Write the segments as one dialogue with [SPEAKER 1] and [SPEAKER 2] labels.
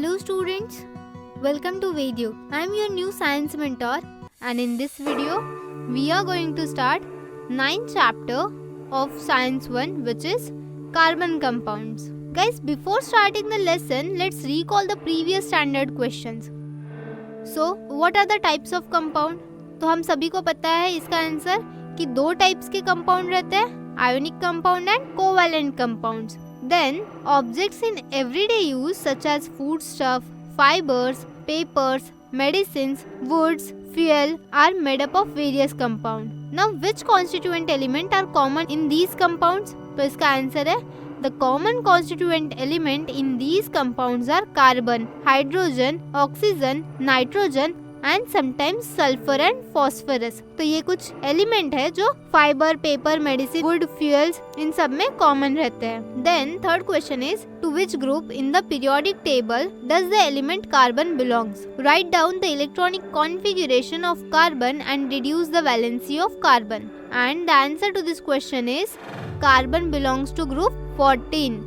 [SPEAKER 1] Hello students, welcome to Video. I am your new science mentor and in this video we are going to start 9th chapter of Science 1 which is carbon compounds. Guys, before starting the lesson, let's recall the previous standard questions. So, what are the types of compound? तो हम सभी को पता है इसका answer कि दो types के कंपाउंड रहते हैं, ionic compound and covalent compounds. Then, objects in everyday use such as foodstuff, fibers, papers, medicines, woods, fuel are made up of various compounds. Now, which constituent element are common in these compounds? तो इसका answer है The common constituent element in these compounds are carbon, hydrogen, oxygen, nitrogen and sometimes sulfur and phosphorus. तो ये कुछ element है जो fibre, paper, medicine, wood, fuels इन सब में कॉमन रहते हैं. Then third question is to which group in the periodic table does the element carbon belongs? Right down the electronic configuration of carbon and reduce the valency of carbon. And the answer to this question is carbon belongs to group 14.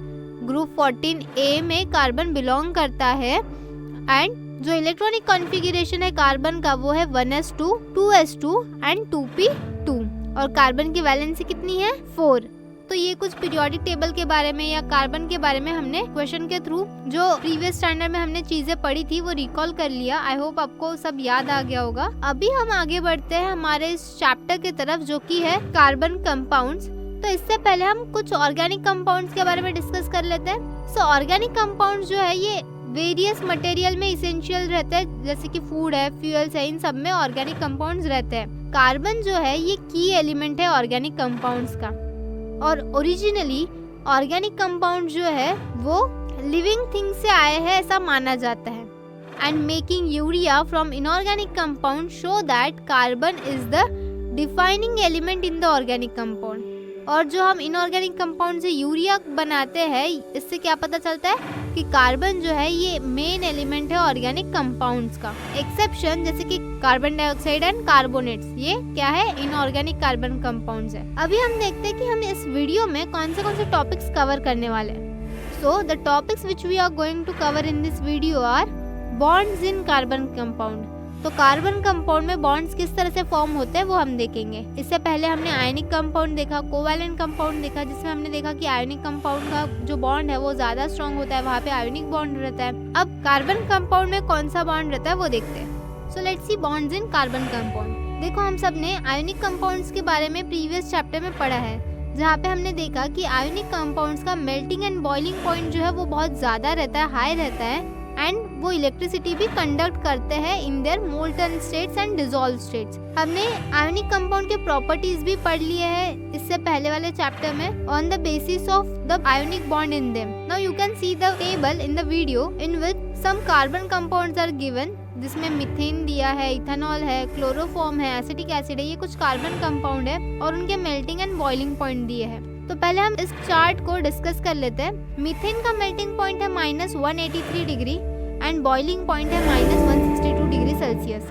[SPEAKER 1] Group 14A में carbon belong करता है and जो electronic configuration है carbon का वो है 1s2, 2s2 and 2p2 और carbon की वैलेंसी कितनी है 4. तो ये कुछ पीरियोडिक टेबल के बारे में या कार्बन के बारे में हमने क्वेश्चन के थ्रू जो प्रीवियस स्टैंडर्ड में हमने चीजें पढ़ी थी वो रिकॉल कर लिया. आई होप आपको सब याद आ गया होगा. अभी हम आगे बढ़ते हैं हमारे इस चैप्टर की तरफ जो कि है कार्बन कंपाउंड्स. तो इससे पहले हम कुछ ऑर्गेनिक कंपाउंड्स के बारे में डिस्कस कर लेते हैं. सो ऑर्गेनिक कंपाउंड्स जो है ये वेरियस मटेरियल में इसेंशियल रहते हैं, जैसे कि फूड है, फ्यूल्स है, इन सब में ऑर्गेनिक कंपाउंड्स रहते हैं. कार्बन जो है ये की एलिमेंट है ऑर्गेनिक कंपाउंड्स का और ओरिजिनली ऑर्गेनिक कंपाउंड जो है वो लिविंग थिंग से आए हैं ऐसा माना जाता है. And making urea from inorganic compound show that carbon is the defining element in the organic compound. और जो हम इनऑर्गेनिक कंपाउंड से यूरिया बनाते हैं इससे क्या पता चलता है कि कार्बन जो है ये मेन एलिमेंट है ऑर्गेनिक कंपाउंड्स का. एक्सेप्शन जैसे कि कार्बन डाइऑक्साइड एंड कार्बोनेट्स ये क्या है इनऑर्गेनिक कार्बन कंपाउंड्स है. अभी हम देखते हैं कि हम इस वीडियो में कौन से टॉपिक्स कवर करने वाले हैं. So the topics which we are going to cover in this video are bonds in carbon compound. तो कार्बन कंपाउंड में बॉन्ड्स किस तरह से फॉर्म होते हैं वो हम देखेंगे. इससे पहले हमने आयनिक कंपाउंड देखा, कोवैलेंट कंपाउंड देखा जिसमें हमने देखा कि आयनिक कंपाउंड का जो बॉन्ड है वो ज्यादा स्ट्रॉन्ग होता है, वहाँ पे आयनिक बॉन्ड रहता है. अब कार्बन कंपाउंड में कौन सा बॉन्ड रहता है वो देखते हैं. So let's see bonds in carbon compound. देखो हम सब ने आयनिक कंपाउंड्स के बारे में प्रीवियस चैप्टर में पढ़ा है जहाँ पे हमने देखा कि आयनिक कंपाउंड्स का मेल्टिंग एंड बॉइलिंग पॉइंट जो है वो बहुत ज्यादा रहता है, हाई रहता है एंड वो इलेक्ट्रिसिटी भी कंडक्ट करते हैं in their molten states and dissolve states. हमने आयोनिक कंपाउंड के प्रॉपर्टीज भी पढ़ लिए हैं इससे पहले वाले चैप्टर में on the basis of the ionic bond in them. Now you can see the table in the video in which some carbon compounds are given जिसमें मीथेन दिया है, इथेनॉल है, क्लोरोफॉर्म है, एसिटिक एसिड है. ये कुछ carbon compound है और उनके मेल्टिंग एंड बॉइलिंग पॉइंट दिए हैं. तो पहले हम इस चार्ट को डिस्कस कर लेते हैं. मीथेन का मेल्टिंग पॉइंट है -183 डिग्री एंड बॉइलिंग पॉइंट है -162 डिग्री सेल्सियस.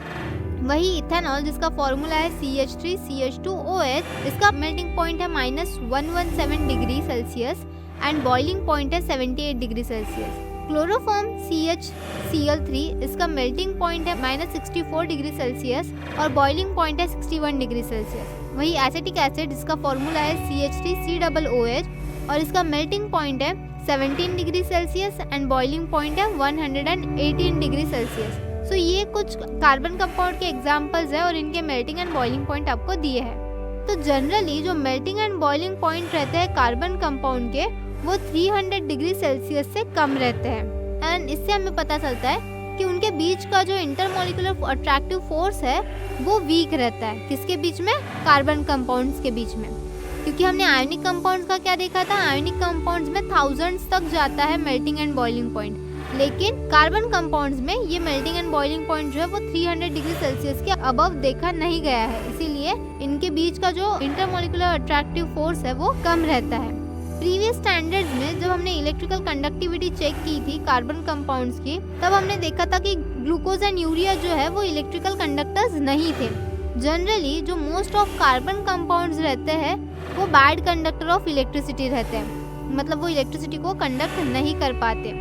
[SPEAKER 1] वही इथेनॉल जिसका फॉर्मूला है CH3CH2OH इसका मेल्टिंग पॉइंट है -117 degree Celsius and boiling point है 78 डिग्री सेल्सियस. क्लोरोफॉर्म CHCl3 इसका मेल्टिंग पॉइंट है -64 डिग्री सेल्सियस और बॉइलिंग पॉइंट है 61 डिग्री सेल्सियस. वही एसिटिक एसिड जिसका फॉर्मूला है CH3COOH और इसका मेल्टिंग पॉइंट है 17 degree Celsius and boiling point है 118 डिग्री सेल्सियस. सो ये कुछ कार्बन कंपाउंड के एग्जांपल्स है और इनके मेल्टिंग एंड बॉइलिंग पॉइंट आपको दिए हैं. तो जनरली जो मेल्टिंग एंड बॉइलिंग पॉइंट रहते हैं कार्बन कंपाउंड के वो 300 डिग्री सेल्सियस से कम रहते हैं एंड इससे हमें पता चलता है कि उनके बीच का जो इंटरमॉलिक्यूलर अट्रैक्टिव फोर्स है वो वीक रहता है. किसके बीच में? कार्बन कंपाउंड्स के बीच में. क्योंकि हमने आयोनिक कंपाउंड्स का क्या देखा था, आयोनिक कंपाउंड्स में थाउजेंड्स तक जाता है मेल्टिंग एंड बॉइलिंग पॉइंट, लेकिन कार्बन कंपाउंड्स में ये मेल्टिंग एंड बॉइलिंग पॉइंट जो है वो 300 डिग्री सेल्सियस के अबव देखा नहीं गया है. इसीलिए इनके बीच का जो इंटरमॉलिक्यूलर अट्रैक्टिव फोर्स है वो कम रहता है. प्रीवियस स्टैंडर्ड्स में जब हमने इलेक्ट्रिकल कंडक्टिविटी चेक की थी कार्बन कंपाउंड्स की तब हमने देखा था कि ग्लूकोज एंड यूरिया जो है वो इलेक्ट्रिकल कंडक्टर्स नहीं थे. जनरली जो मोस्ट ऑफ कार्बन कंपाउंड्स रहते हैं वो बैड कंडक्टर ऑफ इलेक्ट्रिसिटी रहते हैं, मतलब वो इलेक्ट्रिसिटी को कंडक्ट नहीं कर पाते.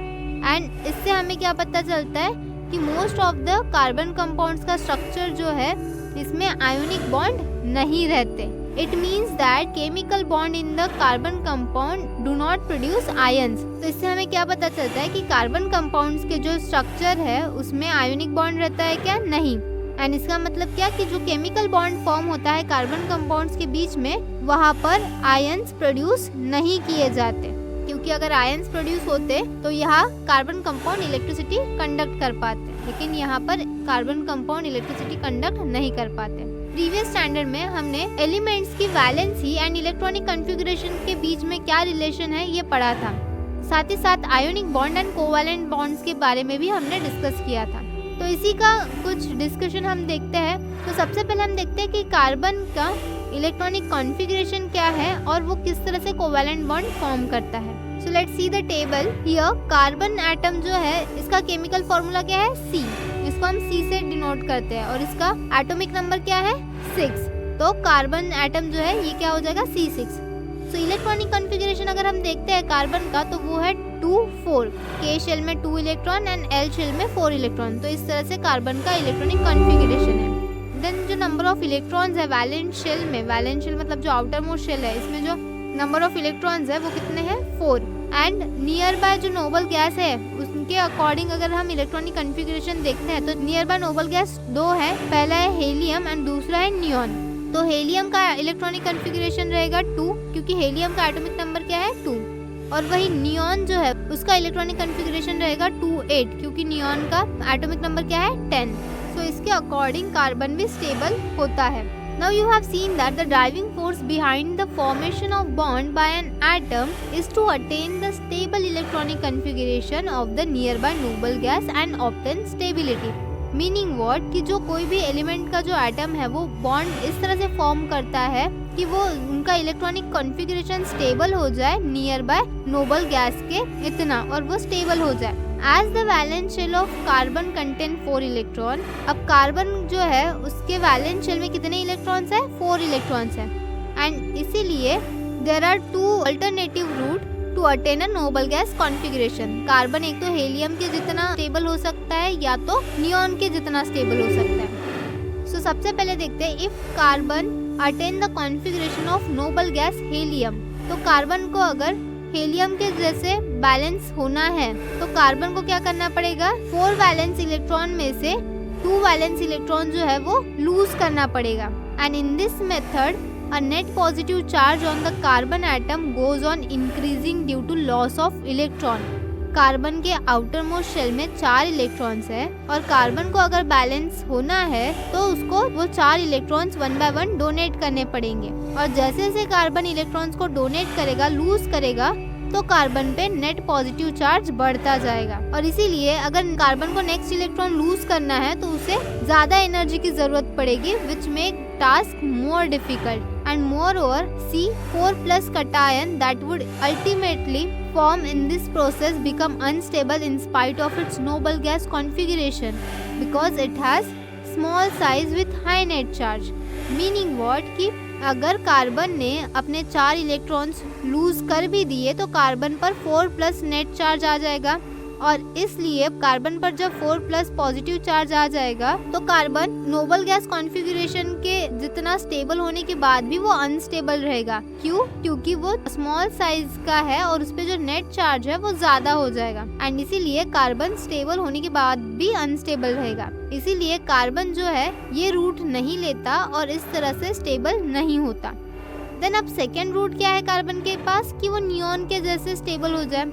[SPEAKER 1] एंड इससे हमें क्या पता चलता है कि most of the carbon compounds का स्ट्रक्चर जो है इसमें आयोनिक बॉन्ड नहीं रहते। It means that chemical bond in the carbon compound do not produce ions. तो इससे हमें क्या पता चलता है कि कार्बन कंपाउंड्स के जो स्ट्रक्चर है उसमें आयोनिक बॉन्ड रहता है क्या? नहीं। एंड इसका मतलब क्या कि जो केमिकल बॉन्ड फॉर्म होता है कार्बन कंपाउंड्स के बीच में, वहाँ पर आयंस प्रोड्यूस नहीं किए जाते, क्योंकि अगर आयंस प्रोड्यूस होते तो यहाँ कार्बन कंपाउंड इलेक्ट्रिसिटी कंडक्ट कर पाते, लेकिन यहाँ पर कार्बन कंपाउंड इलेक्ट्रिसिटी कंडक्ट नहीं कर पाते। प्रीवियस स्टैंडर्ड में हमने एलिमेंट्स की वैलेंसी एंड इलेक्ट्रॉनिक कॉन्फ़िगरेशन के बीच में क्या रिलेशन है ये पढ़ा था। साथ ही साथ ionic bond and covalent bonds के बारे में भी हमने डिस्कस किया था। तो इसी का कुछ डिस्कशन हम देखते हैं। तो सबसे पहले हम देखते हैं कि कार्बन का इलेक्ट्रॉनिक कॉन्फ़िगरेशन क्या है और वो किस तरह से कोवैलेंट बॉन्ड फॉर्म करता है। So let's see the table here. Carbon atom जो है इसका केमिकल फॉर्मूला क्या है? C। इसको हम C से डिनोट करते हैं और इसका एटॉमिक नंबर क्या है? 6। तो कार्बन एटम जो है ये क्या हो जाएगा? C6। सो इलेक्ट्रॉनिक कॉन्फ़िगरेशन अगर हम देखते हैं कार्बन का तो वो है 2 4। K शेल में 2 इलेक्ट्रॉन एंड L शेल में 4 इलेक्ट्रॉन। तो इस तरह से कार्बन का इलेक्ट्रॉनिक कॉन्फ़िगरेशन है। देन जो नंबर ऑफ इलेक्ट्रॉन्स है वैलेंट शेल में, वैलेंट शेल मतलब जो आउटर मोस्ट शेल है, इसमें जो नंबर ऑफ इलेक्ट्रॉन्स है वो कितने हैं? 4। एंड नियर बाय जो नोबल गैस है उसके अकॉर्डिंग अगर हम इलेक्ट्रॉनिक कॉन्फ़िगरेशन देखते हैं तो नियर बाय नोबल गैस 2 है। पहला है हेलियम एंड दूसरा है नियॉन। तो हेलियम का इलेक्ट्रॉनिक कॉन्फ़िगरेशन रहेगा 2, क्योंकि हेलियम का एटॉमिक नंबर क्या है? 2। और वही नियॉन जो है उसका इलेक्ट्रॉनिक कॉन्फ़िगरेशन रहेगा 2 8, क्योंकि नियॉन का एटॉमिक नंबर क्या है? 10। तो इसके अकॉर्डिंग कार्बन भी स्टेबल होता है। Now you have seen that the driving force behind the formation of bond by an atom is to attain the stable electronic configuration of the nearby noble gas and obtain stability. Meaning what? कि जो कोई भी element का जो atom है वो bond इस तरह से फॉर्म करता है कि वो उनका इलेक्ट्रॉनिक कॉन्फ़िगरेशन स्टेबल हो जाए नियर बाय नोबल गैस के इतना, और वो स्टेबल हो जाए। As the valence shell of carbon contain 4 electron. अब कार्बन जो है उसके वैलेंस शेल में कितने इलेक्ट्रॉन्स है? 4 इलेक्ट्रॉन्स है। एंड इसीलिए there are 2 alternative route to attain a noble gas configuration. Carbon एक तो हेलियम के जितना स्टेबल हो सकता है या तो नियॉन के जितना स्टेबल हो सकता है। सो सबसे पहले देखते हैं if carbon attain the configuration of noble gas helium. तो कार्बन को अगर हेलियम के जैसे बैलेंस होना है तो कार्बन को क्या करना पड़ेगा? 4 वैलेंस इलेक्ट्रॉन में से 2 वैलेंस इलेक्ट्रॉन जो है वो लूज करना पड़ेगा। And in this method a net positive charge on the carbon atom goes on increasing due to loss of electron. Carbon के आउटर मोस्ट शेल में 4 इलेक्ट्रॉन्स है और कार्बन को अगर बैलेंस होना है तो उसको वो 4 इलेक्ट्रॉन्स 1 बाय 1 डोनेट करने पड़ेंगे। और जैसे जैसे कार्बन इलेक्ट्रॉन्स को डोनेट करेगा, लूज करेगा, तो कार्बन पे नेट पॉजिटिव चार्ज बढ़ता जाएगा। और इसीलिए अगर कार्बन को नेक्स्ट इलेक्ट्रॉन लूज करना है तो उसे ज्यादा एनर्जी की जरूरत पड़ेगी, which make task more difficult. And more over C4+ cation that would ultimately form in this process become unstable in spite of its noble gas configuration because it has small size with high net charge. Meaning what? कि अगर carbon ने अपने 4 electrons loose कर भी दिए तो carbon पर 4+ net charge आ जाएगा, और इसलिए कार्बन पर जब 4+ पॉजिटिव चार्ज आ जाएगा तो कार्बन नोबल गैस कॉन्फ़िगरेशन के जितना स्टेबल होने के बाद भी वो अनस्टेबल रहेगा। क्यों? क्योंकि वो स्मॉल साइज का है और उस पे जो नेट चार्ज है वो ज्यादा हो जाएगा। एंड इसीलिए कार्बन स्टेबल होने के बाद भी अनस्टेबल रहेगा। इसीलिए कार्बन जो है ये रूट नहीं लेता और इस तरह से स्टेबल नहीं होता। देन अब सेकेंड रूट क्या है कार्बन के पास? कि वो नियॉन के जैसे स्टेबल हो जाए।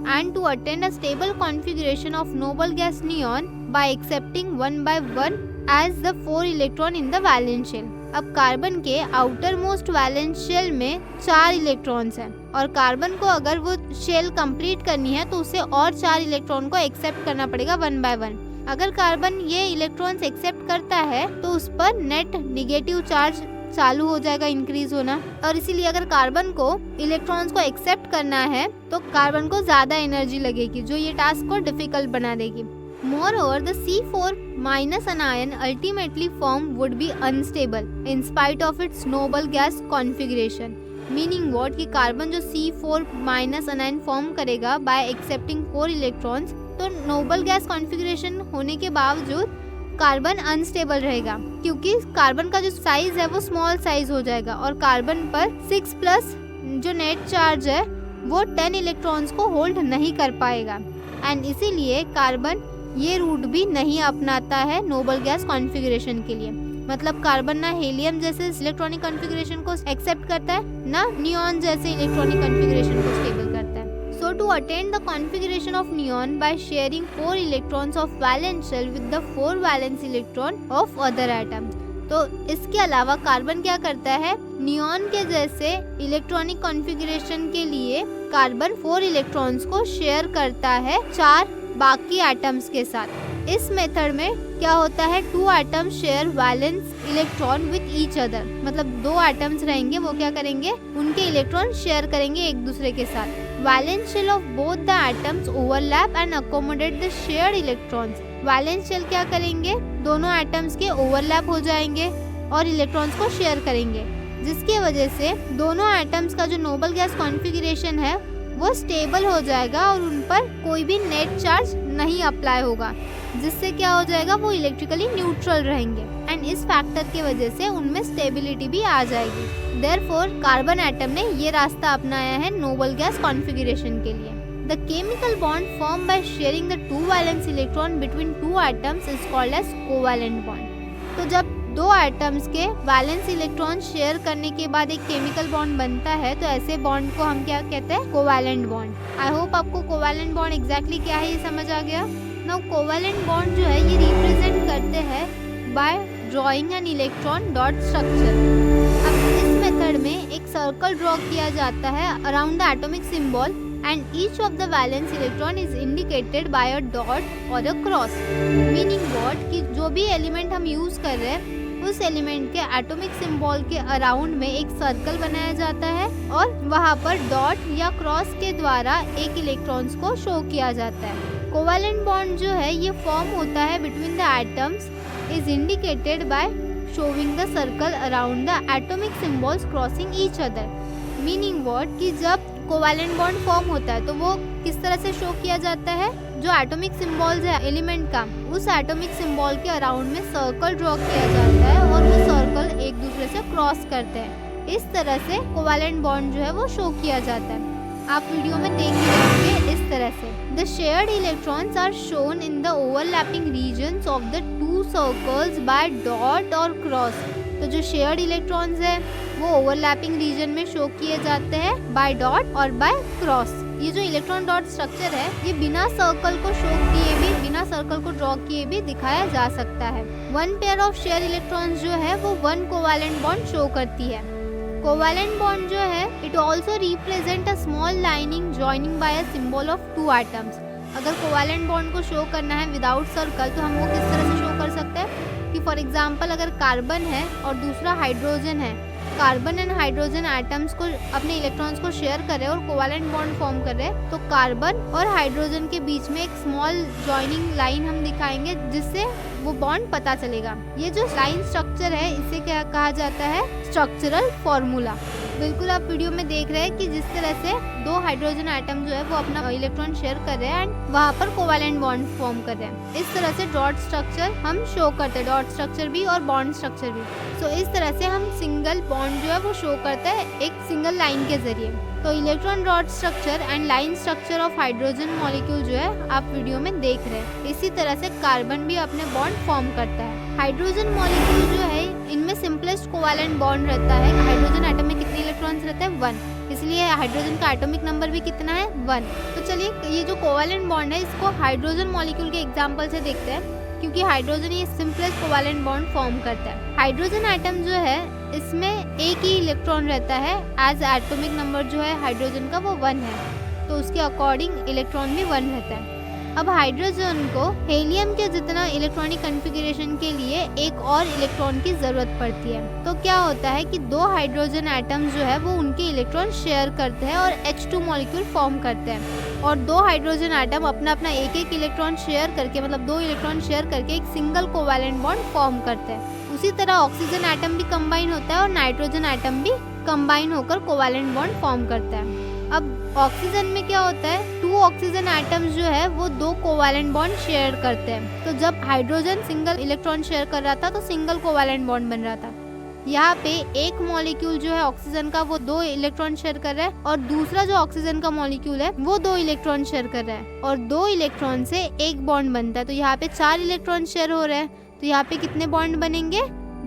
[SPEAKER 1] And to attain a stable configuration of noble gas neon by accepting 1 by 1 as the 4 electron in the valence shell. अब कार्बन के आउटर मोस्ट वैलेंस शेल में 4 इलेक्ट्रॉन्स हैं और कार्बन को अगर वो शेल कंप्लीट करनी है तो उसे और 4 इलेक्ट्रॉन को एक्सेप्ट करना पड़ेगा 1 by 1। अगर कार्बन ये इलेक्ट्रॉन्स एक्सेप्ट करता है तो उस पर नेट निगेटिव चार्ज चालू हो जाएगा इंक्रीज होना, और इसीलिए अगर कार्बन को इलेक्ट्रॉन्स को एक्सेप्ट करना है तो कार्बन को ज्यादा एनर्जी लगेगी जो ये टास्क को डिफिकल्ट बना देगी। Moreover, the C4- anion ultimately form would be unstable in spite of its noble gas configuration. Meaning what? कि कार्बन जो C4- anion फॉर्म करेगा by accepting 4 electrons तो नोबल गैस कॉन्फ़िगरेशन होने के बावजूद कार्बन अनस्टेबल रहेगा, क्योंकि कार्बन का जो साइज है वो स्मॉल साइज हो जाएगा और कार्बन पर 6+ जो नेट चार्ज है वो 10 इलेक्ट्रॉन्स को होल्ड नहीं कर पाएगा एंड इसीलिए कार्बन ये रूट भी नहीं अपनाता है नोबल गैस कॉन्फ़िगरेशन के लिए। मतलब कार्बन ना हीलियम जैसे इलेक्ट्रॉनिक कॉन्फ़िगरेशन को एक्सेप्ट करता है, ना नियॉन जैसे इलेक्ट्रॉनिक कॉन्फ़िगरेशन को स्टेबल करता है। So to attain the configuration of neon by sharing 4 electrons of valence shell with the 4 valence electron of other atom। तो इसके अलावा कार्बन क्या करता है, नियॉन के जैसे इलेक्ट्रॉनिक कॉन्फ़िगरेशन के लिए कार्बन 4 इलेक्ट्रॉन्स को शेयर करता है 4 बाकी एटम्स के साथ। इस मेथड में क्या होता है, 2 atoms share valence electron with each other. मतलब 2 एटम्स रहेंगे, वो क्या करेंगे, उनके इलेक्ट्रॉन शेयर करेंगे एक दूसरे के साथ। Valence shell of both the atoms overlap and accommodate the shared electrons. Valence shell क्या करेंगे, दोनों एटम्स के ओवरलैप हो जाएंगे और इलेक्ट्रॉन्स को शेयर करेंगे, जिसकी वजह से दोनों एटम्स का जो नोबल गैस कॉन्फ़िगरेशन है वो स्टेबल हो जाएगा और उन पर कोई भी नेट चार्ज नहीं अप्लाई होगा, जिससे क्या हो जाएगा, वो इलेक्ट्रिकली न्यूट्रल रहेंगे एंड इस फैक्टर की वजह से उनमें स्टेबिलिटी भी आ जाएगी। देयरफॉर कार्बन एटम ने ये रास्ता अपनाया है नोबल गैस कॉन्फ़िगरेशन के लिए। The chemical bond form by sharing the 2 valence electron between 2 atoms is called as covalent bond. तो जब 2 एटम्स के वैलेंस इलेक्ट्रॉन शेयर करने के बाद एक केमिकल बॉन्ड बनता है, तो ऐसे बॉन्ड को हम क्या कहते हैं, कोवैलेंट बॉन्ड। आई होप आपको कोवैलेंट बॉन्ड एग्जैक्टली क्या है ये समझ आ गया। नाउ कोवैलेंट बॉन्ड जो है ये रिप्रेजेंट करते हैं bye drawing an electron dot structure. अब इस मेथड में एक सर्कल ड्रॉ किया जाता है around the atomic symbol and each of the valence electron is indicated by a dot or a cross। meaning what कि जो भी एलिमेंट हम यूज कर रहे हैं उस एलिमेंट के एटॉमिक सिंबल के अराउंड में एक सर्कल बनाया जाता है और वहाँ पर डॉट या क्रॉस के द्वारा एक इलेक्ट्रॉन्स को शो किया जाता है। कोवैलेंट बॉन्ड जो है ये फॉर्म होता है between the atoms is indicated by showing the circle around the atomic symbols crossing each other. Meaning what कि जब कोवैलेंट बॉन्ड फॉर्म होता है तो वो किस तरह से शो किया जाता है, जो एटॉमिक सिंबल्स है एलिमेंट का, उस एटॉमिक सिंबल के अराउंड में सर्कल ड्रॉ किया जाता है और वो सर्कल एक दूसरे से क्रॉस करते हैं। इस तरह से कोवैलेंट बॉन्ड जो है वो शो किया जाता है। आप वीडियो में देख ही रहोगे इस तरह से। The shared electrons are shown in the overlapping regions of the 2 circles by dot और क्रॉस। तो जो शेयर्ड इलेक्ट्रॉन्स है वो ओवरलैपिंग रीजन में शो किए जाते हैं बाय डॉट और बाय क्रॉस। ये जो इलेक्ट्रॉन डॉट स्ट्रक्चर है ये बिना सर्कल को शो किए भी, बिना सर्कल को ड्रॉ किए भी दिखाया जा सकता है। 1 पेयर ऑफ शेयर इलेक्ट्रॉन्स जो है वो 1 कोवैलेंट बॉन्ड शो करती है। कोवैलेंट बॉन्ड जो है it also represent a small lining joining by a symbol of 2 atoms. अगर कोवैलेंट बॉन्ड को शो करना है विदाउट सर्कल तो हम वो किस तरह से शो कर सकते हैं कि फॉर एग्जांपल अगर कार्बन है और दूसरा हाइड्रोजन है, कार्बन एंड हाइड्रोजन एटम्स को अपने इलेक्ट्रॉन्स को शेयर कर रहे हैं और कोवैलेंट बॉन्ड फॉर्म कर रहे हैं, तो कार्बन और हाइड्रोजन के बीच में एक स्मॉल जॉइनिंग लाइन हम दिखाएंगे जिससे वो बॉन्ड पता चलेगा। ये जो लाइन स्ट्रक्चर है इसे क्या कहा जाता है, स्ट्रक्चरल फॉर्मूला। बिल्कुल आप वीडियो में देख रहे हैं कि जिस तरह से 2 हाइड्रोजन एटम जो है वो अपना इलेक्ट्रॉन शेयर कर रहे हैं एंड वहाँ पर कोवैलेंट बॉन्ड फॉर्म कर रहे हैं। इस तरह से डॉट स्ट्रक्चर हम शो करते हैं, डॉट स्ट्रक्चर भी और बॉन्ड स्ट्रक्चर भी। सो इस तरह से हम सिंगल बॉन्ड जो है वो शो करते हैं एक सिंगल लाइन के जरिए। तो electron dot structure and line structure of hydrogen molecule जो है आप वीडियो में देख रहे हैं। इसी तरह से कार्बन भी अपने बॉन्ड फॉर्म करता है। हाइड्रोजन मॉलिक्यूल जो है इनमें सिंपलेस्ट कोवैलेंट बॉन्ड रहता है। हाइड्रोजन एटम में कितने इलेक्ट्रॉन्स रहते हैं, 1, इसलिए हाइड्रोजन का एटॉमिक नंबर भी कितना है, 1। तो चलिए ये जो कोवैलेंट बॉन्ड है इसको हाइड्रोजन मॉलिक्यूल के एग्जांपल से देखते हैं, क्योंकि हाइड्रोजन ये सिंपलेस्ट कोवैलेंट बॉन्ड फॉर्म करता है। हाइड्रोजन एटम जो है इसमें एक ही इलेक्ट्रॉन रहता है, एज एटॉमिक नंबर जो है हाइड्रोजन का वो 1 है, तो उसके अकॉर्डिंग इलेक्ट्रॉन भी 1 रहता है। अब हाइड्रोजन को हीलियम के जितना इलेक्ट्रॉनिक कॉन्फ़िगरेशन के लिए एक और इलेक्ट्रॉन की जरूरत पड़ती है। तो क्या होता है कि 2 हाइड्रोजन एटम्स जो है वो उनके इलेक्ट्रॉन शेयर करते हैं और H2 मॉलिक्यूल फॉर्म करते हैं, और 2 हाइड्रोजन एटम अपना अपना एक इलेक्ट्रॉन शेयर करके, मतलब 2 इलेक्ट्रॉन शेयर करके एक सिंगल कोवैलेंट बॉन्ड फॉर्म करते हैं। उसी तरह ऑक्सीजन एटम भी कंबाइन होता है और नाइट्रोजन एटम भी कंबाइन होकर कोवैलेंट बॉन्ड फॉर्म करता है। अब ऑक्सीजन में क्या होता है, 2 ऑक्सीजन एटम्स जो है वो 2 कोवैलेंट बॉन्ड शेयर करते हैं। तो जब हाइड्रोजन सिंगल इलेक्ट्रॉन शेयर कर रहा था तो सिंगल कोवैलेंट बॉन्ड बन रहा था। यहाँ पे एक मॉलिक्यूल जो है ऑक्सीजन का वो 2 इलेक्ट्रॉन शेयर कर रहा है और दूसरा जो ऑक्सीजन का मॉलिक्यूल है वो 2 इलेक्ट्रॉन शेयर कर रहा है और 2 इलेक्ट्रॉन से एक बॉन्ड बनता है। तो यहाँ पे 4 इलेक्ट्रॉन शेयर हो रहे हैं। तो यहाँ पे कितने बॉन्ड बनेंगे,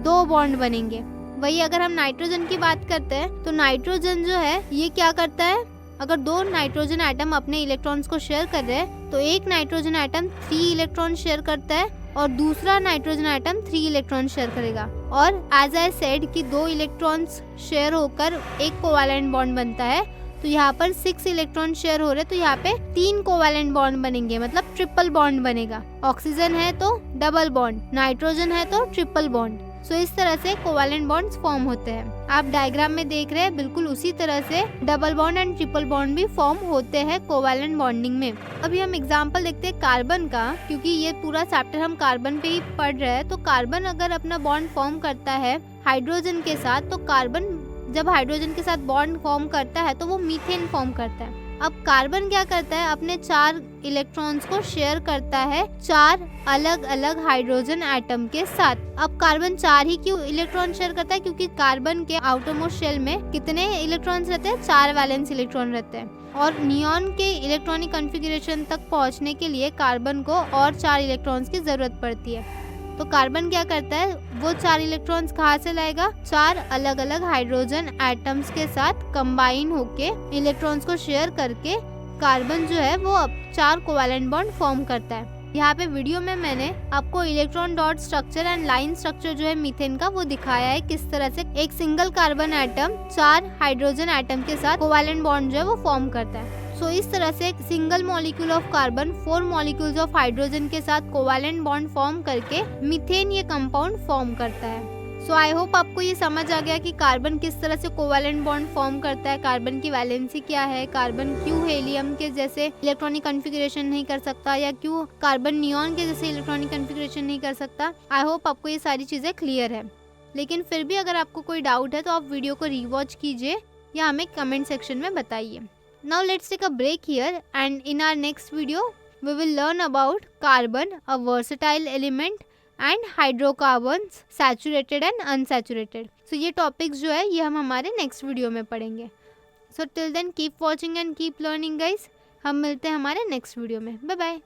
[SPEAKER 1] 2 बॉन्ड बनेंगे। वही अगर हम नाइट्रोजन की बात करते हैं तो नाइट्रोजन जो है ये क्या करता है, अगर 2 नाइट्रोजन एटम अपने इलेक्ट्रॉन्स को शेयर कर रहे हैं तो एक नाइट्रोजन एटम 3 इलेक्ट्रॉन शेयर करता है और दूसरा नाइट्रोजन एटम 3 इलेक्ट्रॉन शेयर करेगा। और एज आई सेड कि 2 इलेक्ट्रॉन्स शेयर होकर एक कोवैलेंट बॉन्ड बनता है। तो यहाँ पर 6 इलेक्ट्रॉन शेयर हो रहे, तो यहाँ पे 3 कोवैलेंट बॉन्ड बनेंगे, मतलब ट्रिपल बॉन्ड बनेगा। ऑक्सीजन है तो डबल बॉन्ड, नाइट्रोजन है तो ट्रिपल बॉन्ड। सो इस तरह से कोवैलेंट बॉन्ड्स फॉर्म होते हैं। आप डायग्राम में देख रहे हैं, बिल्कुल उसी तरह से double bond and triple bond भी फॉर्म होते हैं कोवैलेंट बॉन्डिंग में। अभी हम एग्जांपल देखते हैं कार्बन का, क्योंकि ये पूरा चैप्टर हम कार्बन पे ही पढ़ रहे हैं। तो कार्बन अगर अपना बॉन्ड फॉर्म करता है हाइड्रोजन के साथ, तो कार्बन जब हाइड्रोजन के साथ बॉन्ड फॉर्म करता है तो वो मीथेन फॉर्म करता है। अब कार्बन क्या करता है, अपने 4 इलेक्ट्रॉन्स को शेयर करता है 4 अलग अलग हाइड्रोजन एटम के साथ। अब कार्बन 4 ही क्यों इलेक्ट्रॉन शेयर करता है, क्योंकि कार्बन के आउटरमोस्ट शेल में कितने इलेक्ट्रॉन्स रहते हैं, 4 वैलेंस इलेक्ट्रॉन रहते हैं। और नियॉन के इलेक्ट्रॉनिक कॉन्फ़िगरेशन तक पहुंचने के लिए कार्बन को और 4 इलेक्ट्रॉन्स की जरूरत पड़ती है। तो कार्बन क्या करता है, वो 4 इलेक्ट्रॉन्स कहाँ से लाएगा, 4 अलग अलग हाइड्रोजन एटम्स के साथ कंबाइन होके इलेक्ट्रॉन्स को शेयर करके कार्बन जो है वो अब 4 कोवैलेंट बॉन्ड फॉर्म करता है। यहाँ पे वीडियो में मैंने आपको electron dot structure and line structure जो है मीथेन का वो दिखाया है, किस तरह से एक single carbon atom 4 hydrogen atom के साथ कोवैलेंट बॉन्ड जो है वो फॉर्म करता है। सो इस तरह से एक single molecule of carbon 4 molecules of hydrogen के साथ कोवैलेंट बॉन्ड फॉर्म करके मीथेन ये कंपाउंड फॉर्म करता है। सो आई होप आपको ये समझ आ गया कि कार्बन किस तरह से कोवैलेंट बॉन्ड फॉर्म करता है, कार्बन की वैलेंसी क्या है, कार्बन क्यों हेलियम के जैसे इलेक्ट्रॉनिक कॉन्फ़िगरेशन नहीं कर सकता या क्यों कार्बन नियॉन के जैसे इलेक्ट्रॉनिक कॉन्फ़िगरेशन नहीं कर सकता। आई होप आपको ये सारी चीज़ें क्लियर है। लेकिन फिर भी अगर आपको कोई डाउट है तो आप वीडियो को रीवॉच कीजिए या हमें कमेंट सेक्शन में बताइए। Now let's take a break here, and in our next video we will learn about carbon, a versatile element, and hydrocarbons, saturated and unsaturated. So ये topics जो है ये हम हमारे next video में पढ़ेंगे। So till then keep watching and keep learning guys। हम मिलते हैं हमारे next video में। Bye bye।